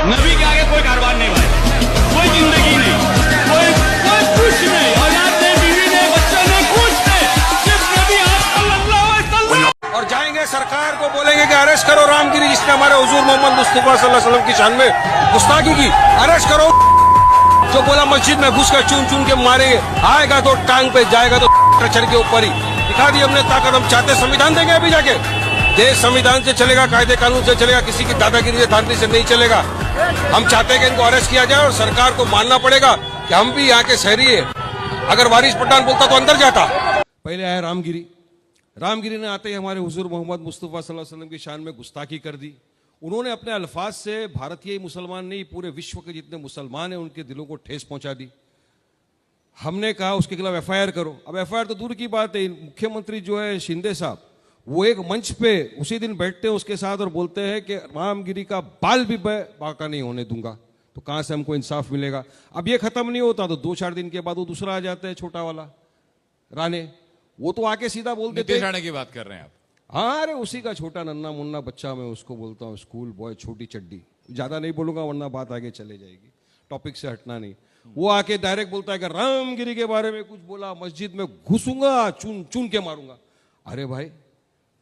नबी के आगे कोई कारोबार नहीं भाई, कोई जिंदगी नहीं, कोई कुछ नहीं, औलाद नहीं, बीवी नहीं, बच्चे नहीं, कुछ नहीं, सिर्फ नबी सल्लल्लाहु अलैहि वसल्लम। और जाएंगे सरकार को बोलेंगे कि अरेस्ट करो रामगिरी, जिसने हमारे हुजूर मोहम्मद मुस्तफा सल्लल्लाहु अलैहि वसल्लम की शान में गुस्ताखी की, अरेस्ट करो। जो बोला मस्जिद में घुस कर चुन चुन के मारेंगे, आएगा तो टांग पे, जाएगा तो ट्रचर के ऊपर ही। दिखा दी हमने ताकत, हम चाहते संविधान देंगे अभी जाके। देश संविधान से चलेगा, कायदे कानून से चलेगा, किसी की दादागिरी से धांधली से नहीं चलेगा। हम चाहते हैं कि इनको अरेस्ट किया जाए और सरकार को मानना पड़ेगा कि हम भी यहाँ के शहरी है। अगर वारिस पठान बोलता तो अंदर जाता। पहले आया रामगिरी, रामगिरी ने आते ही हमारे हुजूर मोहम्मद मुस्तफा सल्लल्लाहु अलैहि वसल्लम की शान में गुस्ताखी कर दी। उन्होंने अपने अल्फाज से भारतीय मुसलमान नहीं, पूरे विश्व के जितने मुसलमान हैं उनके दिलों को ठेस पहुंचा दी। हमने कहा उसके खिलाफ एफआईआर करो। अब एफआईआर तो दूर की बात है, मुख्यमंत्री जो है शिंदे साहब, वो एक मंच पे उसी दिन बैठते हैं उसके साथ और बोलते हैं कि रामगिरी का बाल भी मैं बाका नहीं होने दूंगा। तो कहां से हमको इंसाफ मिलेगा? अब ये खत्म नहीं होता तो 2-4 दिन के बाद वो दूसरा आ जाता है, छोटा वाला राणे। वो तो आके सीधा बोल देते हैं। नीतीश राणे की बात कर रहे हैं आप? हाँ, अरे उसी का छोटा नन्ना मुन्ना बच्चा, मैं उसको बोलता हूँ स्कूल बॉय, छोटी चड्डी। ज्यादा नहीं बोलूंगा वरना बात आगे चले जाएगी, टॉपिक से हटना नहीं। वो आके डायरेक्ट बोलता है कि रामगिरी के बारे में कुछ बोला, मस्जिद में घुसूंगा, चुन चुन के मारूंगा। अरे भाई,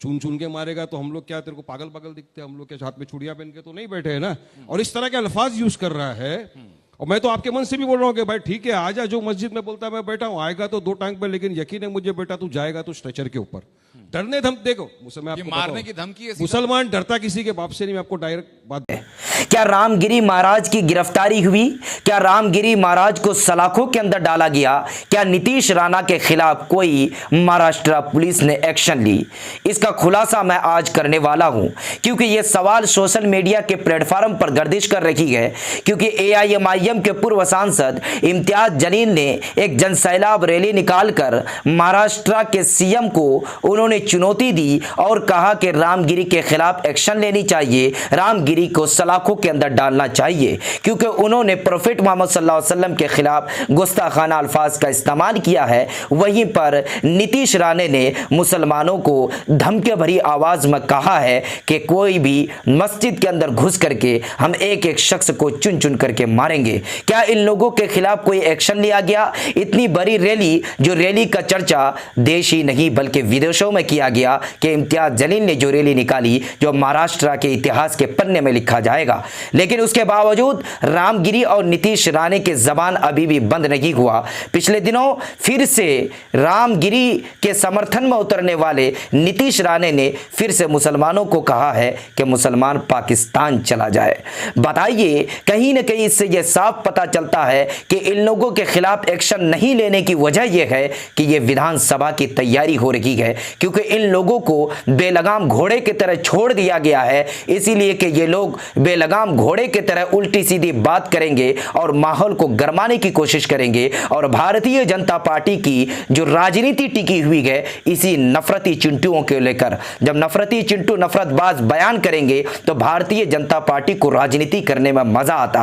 चुन चुन के मारेगा तो हम लोग क्या तेरे को पागल पागल दिखते हैं? हम लोग के हाथ में चूड़ियां पहन के तो नहीं बैठे हैं ना। और इस तरह के अल्फाज यूज कर रहा है। और मैं तो आपके मन से भी बोल रहा हूँ कि भाई ठीक है, आजा, जो मस्जिद में बोलता है मैं बैठा हूँ, आएगा तो 2 टांग पे, लेकिन यकीन है मुझे बेटा तू जाएगा तो स्ट्रेचर के ऊपर। डरने धम देखो, मैं आपको मारने की धमकी है। मुसलमान डरता किसी के बाप से नहीं, मैं आपको डायरेक्ट बात। क्या रामगिरी महाराज की गिरफ्तारी हुई? क्या रामगिरी महाराज को सलाखों के अंदर डाला गया? क्या नीतीश राणा के खिलाफ कोई महाराष्ट्र पुलिस ने एक्शन ली? इसका खुलासा मैं आज करने वाला हूं, क्योंकि यह सवाल सोशल मीडिया के प्लेटफॉर्म पर गर्दिश कर रही है। क्योंकि एआईएमआईएम के पूर्व सांसद इम्तियाज जलील ने एक जनसैलाब रैली निकालकर महाराष्ट्र के सीएम को उन्होंने चुनौती दी और कहा कि रामगिरी के खिलाफ एक्शन लेनी चाहिए, रामगिरी को सलाखों के अंदर डालना चाहिए, क्योंकि उन्होंने प्रोफेट मोहम्मद सल्लल्लाहु अलैहि वसल्लम के खिलाफ गुस्ताखाना अल्फाज का इस्तेमाल किया है। वहीं पर नीतीश राणे ने मुसलमानों को धमके भरी आवाज में कहा है कि कोई भी मस्जिद के अंदर घुस करके हम एक एक शख्स को चुन चुन करके मारेंगे। क्या इन लोगों के खिलाफ कोई एक्शन लिया गया? इतनी बड़ी रैली, जो रैली का चर्चा देश ही नहीं बल्कि विदेशों में किया गया कि इम्तियाज जलील ने जो रैली निकाली, जो महाराष्ट्र के इतिहास के पन्ने में लिखा जाएगा। लेकिन उसके बावजूद रामगिरी और नीतीश राणे के जबान अभी भी बंद नहीं हुआ। पिछले दिनों फिर से रामगिरी के समर्थन में उतरने वाले नीतीश राणे ने फिर से मुसलमानों को कहा है कि मुसलमान पाकिस्तान चला जाए। बताइए, कहीं ना कहीं इससे यह साफ पता चलता है कि इन लोगों के खिलाफ एक्शन नहीं लेने की वजह यह है कि यह विधानसभा की तैयारी हो रही है, क्योंकि इन लोगों को बेलगाम घोड़े की तरह छोड़ दिया गया है। इसीलिए कि ये लोग बेलगाम घोड़े की तरह उल्टी सीधी बात करेंगे और माहौल को गरमाने की कोशिश करेंगे। और भारतीय जनता पार्टी की जो राजनीति टिकी हुई है इसी नफरती चिंटुओं को लेकर, जब नफरती चिंटू नफरतबाज बयान करेंगे तो भारतीय जनता पार्टी को राजनीति करने में मजा आता है।